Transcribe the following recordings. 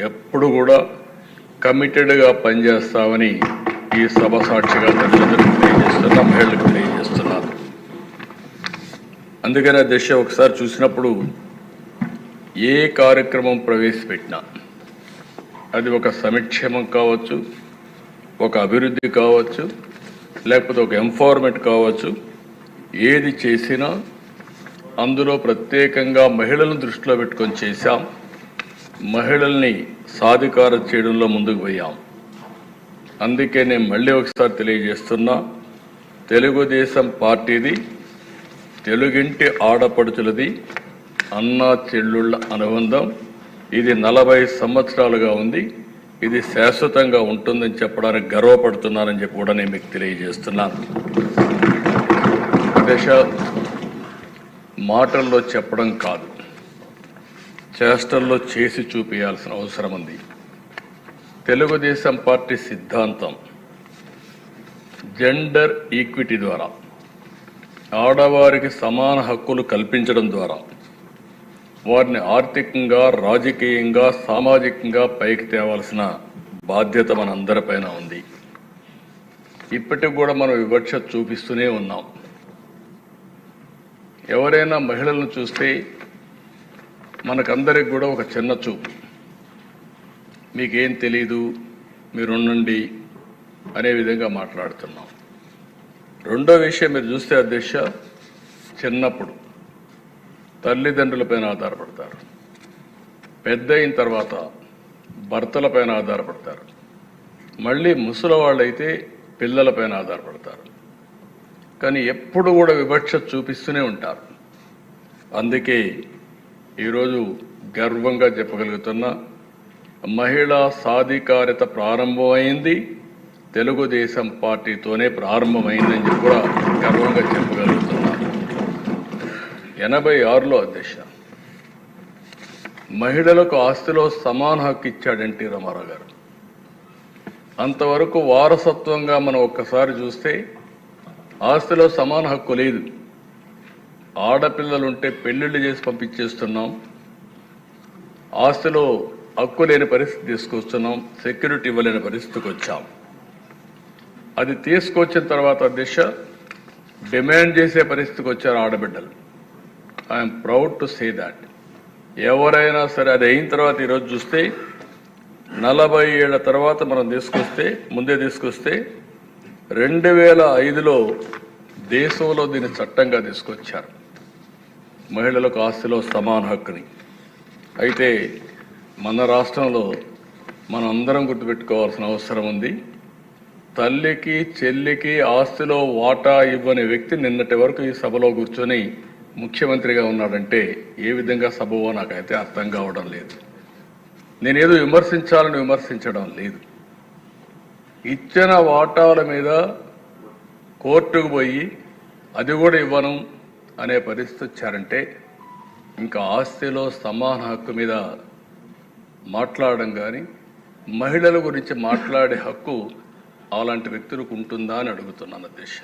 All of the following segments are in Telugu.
ఎప్పుడు కూడా కమిటెడ్గా పనిచేస్తామని ఈ సభ సాక్షిగా తల్లిదండ్రులకు తెలియజేస్తున్నా, మహిళలకు తెలియజేస్తున్నాను. అందుకని ఆ దిశ ఒకసారి చూసినప్పుడు ఏ కార్యక్రమం ప్రవేశపెట్టినా అది ఒక సంక్షేమం కావచ్చు, ఒక అభివృద్ధి కావచ్చు, లేకపోతే ఒక ఎంపవర్మెంట్ కావచ్చు, ఏది చేసినా అందులో ప్రత్యేకంగా మహిళలను దృష్టిలో పెట్టుకొని చేశాం. మహిళల్ని సాధికారం చేయడంలో ముందుకు పోయాం. అందుకే నేను మళ్ళీ ఒకసారి తెలియజేస్తున్నా, తెలుగుదేశం పార్టీది తెలుగింటి ఆడపడుచులది అన్నా చెల్లుళ్ళ అనుబంధం. ఇది 40 సంవత్సరాలుగా ఉంది. ఇది శాశ్వతంగా ఉంటుందని చెప్పడానికి గర్వపడుతున్నానని చెప్పి కూడా నేను మీకు తెలియజేస్తున్నాను. దశ మాటల్లో చెప్పడం కాదు, చేష్టల్లో చేసి చూపించాల్సిన అవసరం ఉంది. తెలుగుదేశం పార్టీ సిద్ధాంతం జెండర్ ఈక్విటీ ద్వారా, ఆడవారికి సమాన హక్కులు కల్పించడం ద్వారా వారిని ఆర్థికంగా, రాజకీయంగా, సామాజికంగా పైకి తేవాల్సిన బాధ్యత మనందరిపైన ఉంది. ఇప్పటికి కూడా మనం వివక్ష చూపిస్తూనే ఉన్నాం. ఎవరైనా మహిళలను చూస్తే మనకందరికి కూడా ఒక చిన్న చూపు, మీకేం తెలీదు, మీరుండండి అనే విధంగా మాట్లాడుతున్నాం. రెండో విషయం మీరు చూస్తే అధ్యక్ష, చిన్నప్పుడు తల్లిదండ్రులపైన ఆధారపడతారు, పెద్ద అయిన తర్వాత భర్తలపైన ఆధారపడతారు, మళ్ళీ ముసలి వాళ్ళైతే పిల్లలపైన ఆధారపడతారు. కానీ ఎప్పుడు కూడా వివక్ష చూపిస్తూనే ఉంటారు. అందుకే ఈరోజు గర్వంగా చెప్పగలుగుతున్నా, మహిళా సాధికారిత ప్రారంభమైంది తెలుగుదేశం పార్టీతోనే ప్రారంభమైందని చెప్పి కూడా గర్వంగా చెప్పగలుగుతున్నా. 86లో అధ్యక్ష మహిళలకు ఆస్తిలో సమాన హక్కు ఇచ్చాడు ఎన్టీ రామారావు గారు. అంతవరకు వారసత్వంగా మనం ఒక్కసారి చూస్తే ఆస్తిలో సమాన హక్కు లేదు. ఆడపిల్లలుంటే పెళ్లిళ్ళు చేసి పంపించేస్తున్నాం, ఆస్తిలో హక్కు లేని పరిస్థితి తీసుకొస్తున్నాం, సెక్యూరిటీ ఇవ్వలేని పరిస్థితికి వచ్చాం. అది తీసుకొచ్చిన తర్వాత అధ్యక్ష డిమాండ్ చేసే పరిస్థితికి వచ్చారు ఆడబిడ్డలు. I'm proud to say that. ఎవరైనా సరే అది అయిన తర్వాత ఈరోజు చూస్తే 40 ఏళ్ల తర్వాత మనం ముందే తీసుకొస్తే 2005లో దేశంలో దీన్ని చట్టంగా తీసుకొచ్చారు, మహిళలకు ఆస్తిలో సమాన హక్కుని. అయితే మన రాష్ట్రంలో మనం అందరం గుర్తుపెట్టుకోవాల్సిన అవసరం ఉంది. తల్లికి చెల్లికి ఆస్తిలో వాటా ఇవ్వని వ్యక్తి నిన్నటి వరకు ఈ సభలో కూర్చొని ముఖ్యమంత్రిగా ఉన్నాడంటే ఏ విధంగా సభవో నాకైతే అర్థం కావడం లేదు. నేనేదో విమర్శించాలని విమర్శించడం లేదు. ఇచ్చిన వాటాల మీద కోర్టుకు పోయి అది కూడా ఇవ్వను అనే పరిస్థితి వచ్చారంటే ఇంకా ఆస్తిలో సమాన హక్కు మీద మాట్లాడడం కానీ, మహిళల గురించి మాట్లాడే హక్కు అలాంటి వ్యక్తులకు ఉంటుందా అని అడుగుతున్నాను అధ్యక్ష.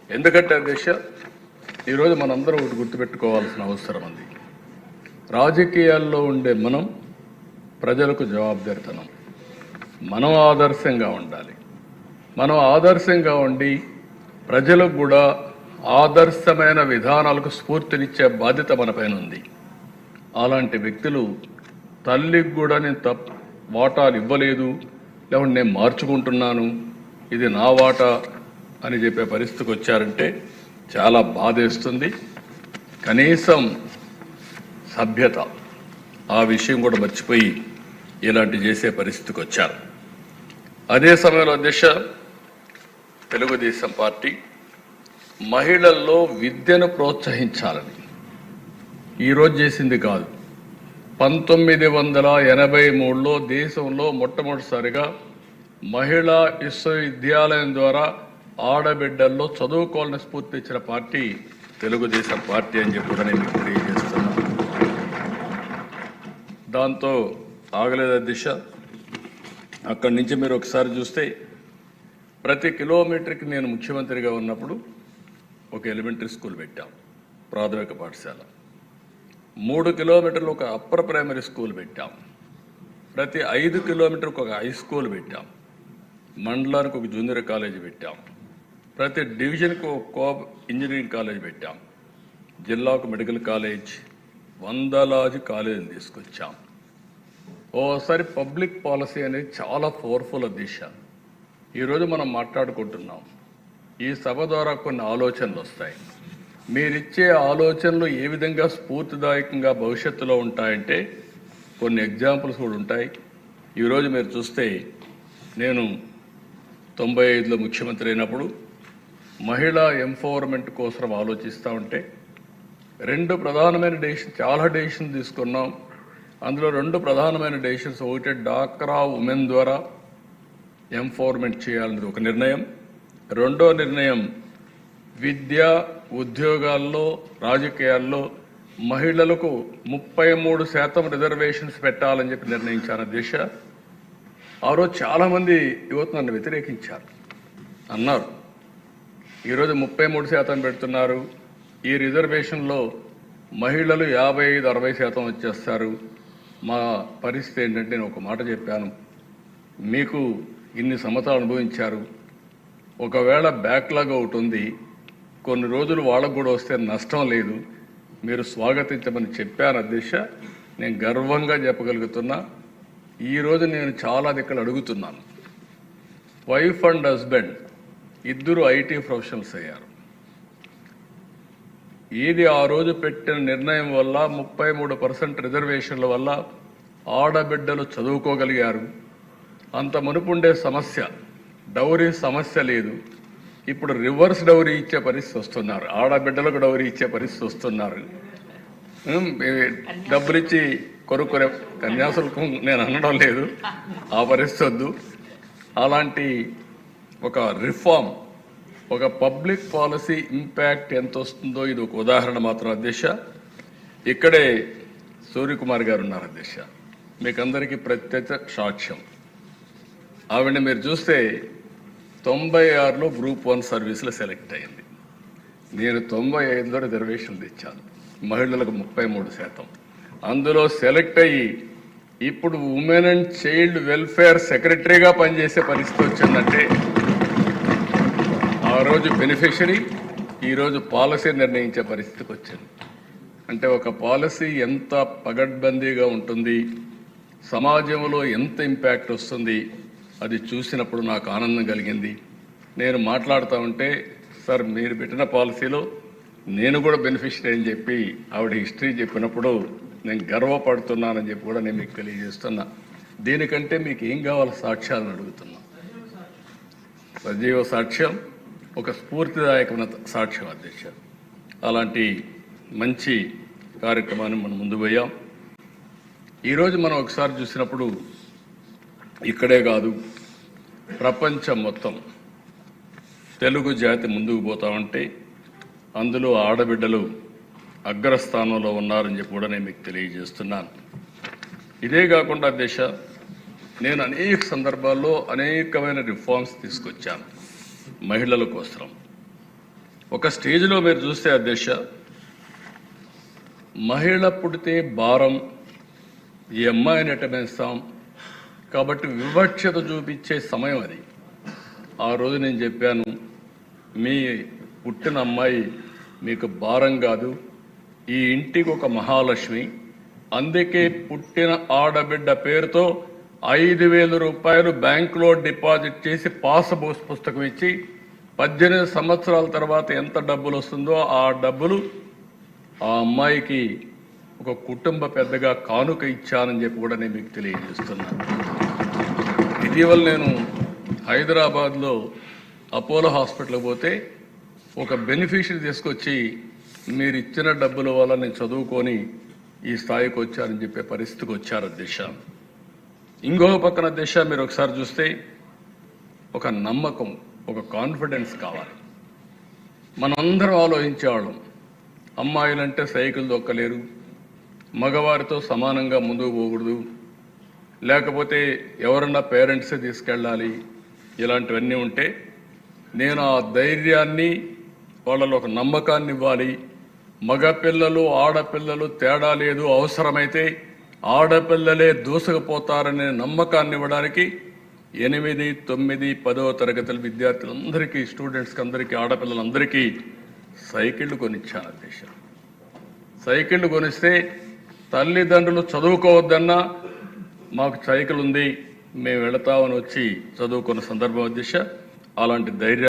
ఎందుకంటే అధ్యక్ష ఈరోజు మనందరం ఒకటి గుర్తుపెట్టుకోవాల్సిన అవసరం ఉంది. రాజకీయాల్లో ఉండే మనం ప్రజలకు జవాబుదారితనం, మనం ఆదర్శంగా ఉండాలి. మనం ఆదర్శంగా ఉండి ప్రజలకు కూడా ఆదర్శమైన విధానాలకు స్ఫూర్తినిచ్చే బాధ్యత మన పైన ఉంది. అలాంటి వ్యక్తులు తల్లికి కూడా నేను వాటాలు ఇవ్వలేదు, లేకుంటే నేను మార్చుకుంటున్నాను, ఇది నా వాటా అని చెప్పే పరిస్థితికి వచ్చారంటే చాలా బాధేస్తుంది. కనీసం సభ్యత ఆ విషయం కూడా మర్చిపోయి ఇలాంటి చేసే పరిస్థితికి వచ్చారు. అదే సమయంలో అధ్యక్ష తెలుగుదేశం పార్టీ మహిళల్లో విద్యను ప్రోత్సహించాలని ఈరోజు చేసింది కాదు. 1983లో దేశంలో మొట్టమొదటిసారిగా మహిళా విశ్వవిద్యాలయం ద్వారా ఆడబిడ్డల్లో చదువుకోవాలని స్ఫూర్తి ఇచ్చిన పార్టీ తెలుగుదేశం పార్టీ అని చెప్పి కూడా నేను మీకు తెలియజేస్తున్నాను. దాంతో ఆగలేదు అధ్యక్ష. అక్కడి నుంచి మీరు ఒకసారి చూస్తే ప్రతి కిలోమీటర్కి నేను ముఖ్యమంత్రిగా ఉన్నప్పుడు ఒక ఎలిమెంటరీ స్కూల్ పెట్టాం, ప్రాథమిక పాఠశాల. 3 కిలోమీటర్లు ఒక అప్పర్ ప్రైమరీ స్కూల్ పెట్టాం. ప్రతి 5 కిలోమీటర్కి ఒక హై స్కూల్ పెట్టాం, మండలానికి ఒక జూనియర్ కాలేజీ పెట్టాం, ప్రతి డివిజన్కి ఒక కోఆప్ ఇంజనీరింగ్ కాలేజ్ పెట్టాం, జిల్లాకు మెడికల్ కాలేజ్, వందలాది కాలేజీలు తీసుకొచ్చాం. ఓసారి పబ్లిక్ పాలసీ అనేది చాలా పవర్ఫుల్ దిశ. ఈరోజు మనం మాట్లాడుకుంటున్నాం, ఈ సభ ద్వారా కొన్ని ఆలోచనలు వస్తాయి. మీరిచ్చే ఆలోచనలు ఏ విధంగా స్ఫూర్తిదాయకంగా భవిష్యత్తులో ఉంటాయంటే కొన్ని ఎగ్జాంపుల్స్ కూడా ఉంటాయి. ఈరోజు మీరు చూస్తే నేను 95లో ముఖ్యమంత్రి అయినప్పుడు మహిళా ఎంపవర్మెంట్ కోసం ఆలోచిస్తూ ఉంటే 2 ప్రధానమైన డెసిషన్, చాలా డెసిషన్ తీసుకున్నాం. అందులో 2 ప్రధానమైన డెసిషన్స్, ఒకటి డాక్రా ఉమెన్ ద్వారా ఎంపవర్మెంట్ చేయాలనేది ఒక నిర్ణయం. రెండో నిర్ణయం విద్య, ఉద్యోగాల్లో, రాజకీయాల్లో మహిళలకు 33% రిజర్వేషన్స్ పెట్టాలని చెప్పి నిర్ణయించాను దిశ. ఆ రోజు చాలామంది యువత నన్ను వ్యతిరేకించారు, అన్నారు ఈరోజు 33% పెడుతున్నారు, ఈ రిజర్వేషన్లో మహిళలు 55-60% వచ్చేస్తారు. మా పరిస్థితి ఏంటంటే నేను ఒక మాట చెప్పాను, మీకు ఇన్ని సంవత్సరాలు అనుభవించారు, ఒకవేళ బ్యాక్లాగ్ ఒకటి ఉంది, కొన్ని రోజులు వాళ్ళకు కూడా వస్తే నష్టం లేదు, మీరు స్వాగతించమని చెప్పాను అధ్యక్ష. నేను గర్వంగా చెప్పగలుగుతున్నా. ఈరోజు నేను చాలా దిక్కులు అడుగుతున్నాను. వైఫ్ అండ్ హస్బెండ్ ఇద్దరు ఐటీ ప్రొఫెషనల్స్ అయ్యారు. ఇది ఆ రోజు పెట్టిన నిర్ణయం వల్ల 33% రిజర్వేషన్ల వల్ల ఆడబిడ్డలు చదువుకోగలిగారు. అంత మునుపుండే సమస్య డౌరీ సమస్య లేదు. ఇప్పుడు రివర్స్ డౌరీ ఇచ్చే పరిస్థితి వస్తున్నారు, ఆడబిడ్డలకు డౌరీ ఇచ్చే పరిస్థితి వస్తున్నారు. డబ్బులు ఇచ్చి కొనుక్కునే కన్యాశుల్కం నేను అనడం లేదు, ఆ పరిస్థితి వద్దు. అలాంటి ఒక రిఫార్మ్, ఒక పబ్లిక్ పాలసీ ఇంపాక్ట్ ఎంత వస్తుందో ఇది ఒక ఉదాహరణ మాత్రం అధ్యక్ష. ఇక్కడే సూర్యకుమార్ గారు ఉన్నారు అధ్యక్ష, మీకు అందరికీ ప్రత్యక్ష సాక్ష్యం. ఆవిడ మీరు చూస్తే 96లో గ్రూప్ 1 సర్వీసులో సెలెక్ట్ అయింది. నేను 95లో రిజర్వేషన్లు తెచ్చాను, మహిళలకు 33%. అందులో సెలెక్ట్ అయ్యి ఇప్పుడు ఉమెన్ అండ్ చైల్డ్ వెల్ఫేర్ సెక్రటరీగా పనిచేసే పరిస్థితి వచ్చిందంటే ఆ రోజు బెనిఫిషరీ, ఈరోజు పాలసీ నిర్ణయించే పరిస్థితికి వచ్చింది. అంటే ఒక పాలసీ ఎంత పగడ్బందీగా ఉంటుంది, సమాజంలో ఎంత ఇంపాక్ట్ వస్తుంది, అది చూసినప్పుడు నాకు ఆనందం కలిగింది. నేను మాట్లాడుతూ ఉంటే సార్ మీరు పెట్టిన పాలసీలో నేను కూడా బెనిఫిషరీ అని చెప్పి ఆవిడ హిస్టరీ చెప్పినప్పుడు నేను గర్వపడుతున్నానని చెప్పి కూడా నేను మీకు తెలియజేస్తున్నా. దీనికంటే మీకు ఏం కావాలి సాక్ష్యాలను అడుగుతున్నా. సజీవ సాక్ష్యం, ఒక స్ఫూర్తిదాయకమైన సాక్ష్యం అధ్యక్ష. అలాంటి మంచి కార్యక్రమాన్ని మనం ముందు పోయాం. ఈరోజు మనం ఒకసారి చూసినప్పుడు ఇక్కడే కాదు ప్రపంచం మొత్తం తెలుగు జాతి ముందుకు పోతా ఉంటే అందులో ఆడబిడ్డలు అగ్రస్థానంలో ఉన్నారని చెప్పి కూడా నేను మీకు తెలియజేస్తున్నాను. ఇదే కాకుండా అధ్యక్ష, నేను అనేక సందర్భాల్లో అనేకమైన రిఫార్మ్స్ తీసుకొచ్చాను మహిళల కోసం. ఒక స్టేజ్లో మీరు చూస్తే అధ్యక్ష, మహిళ పుడితే భారం, ఈ అమ్మాయిని ఎట్టమేస్తాం కాబట్టి వివక్షత చూపించే సమయం అది. ఆ రోజు నేను చెప్పాను, మీ పుట్టిన అమ్మాయి మీకు భారం కాదు, ఈ ఇంటికి ఒక మహాలక్ష్మి. అందుకే పుట్టిన ఆడబిడ్డ పేరుతో 5,000 రూపాయలు బ్యాంకులో డిపాజిట్ చేసి పాస్ పుస్తకం ఇచ్చి 18 సంవత్సరాల తర్వాత ఎంత డబ్బులు వస్తుందో ఆ డబ్బులు ఆ అమ్మాయికి ఒక కుటుంబ పెద్దగా కానుక ఇచ్చానని చెప్పి కూడా నేను మీకు తెలియజేస్తున్నాను. ఇటీవల నేను హైదరాబాద్లో అపోలో హాస్పిటల్కి పోతే ఒక బెనిఫిషరీ తీసుకొచ్చి మీరు ఇచ్చిన డబ్బుల వల్ల నేను చదువుకొని ఈ స్థాయికి వచ్చారని చెప్పే పరిస్థితికి వచ్చారు అధ్యక్ష. ఇంకో పక్కన అధ్యక్ష మీరు ఒకసారి చూస్తే ఒక నమ్మకం, ఒక కాన్ఫిడెన్స్ కావాలి. మనందరం ఆలోచించేవాళ్ళం, అమ్మాయిలంటే సైకిల్ దొక్కలేరు, మగవారితో సమానంగా ముందుకు పోకూడదు, లేకపోతే ఎవరన్నా పేరెంట్సే తీసుకెళ్ళాలి, ఇలాంటివన్నీ ఉంటే నేను ఆ ధైర్యాన్ని వాళ్ళలో ఒక నమ్మకాన్ని ఇవ్వాలి. మగపిల్లలు ఆడపిల్లలు తేడా లేదు, అవసరమైతే ఆడపిల్లలే దూసుకుపోతారనే నమ్మకాన్ని ఇవ్వడానికి 8, 9, 10వ తరగతుల విద్యార్థులందరికీ, స్టూడెంట్స్కి అందరికీ, ఆడపిల్లలందరికీ సైకిళ్ళు కొనిచ్చాను అధ్యక్ష. సైకిళ్ళు కొనిస్తే తల్లిదండ్రులు చదువుకోవద్దన్నా మాకు సైకిల్ ఉంది మేము వెళతామని వచ్చి చదువుకున్న సందర్భం అధ్యక్ష. అలాంటి ధైర్యం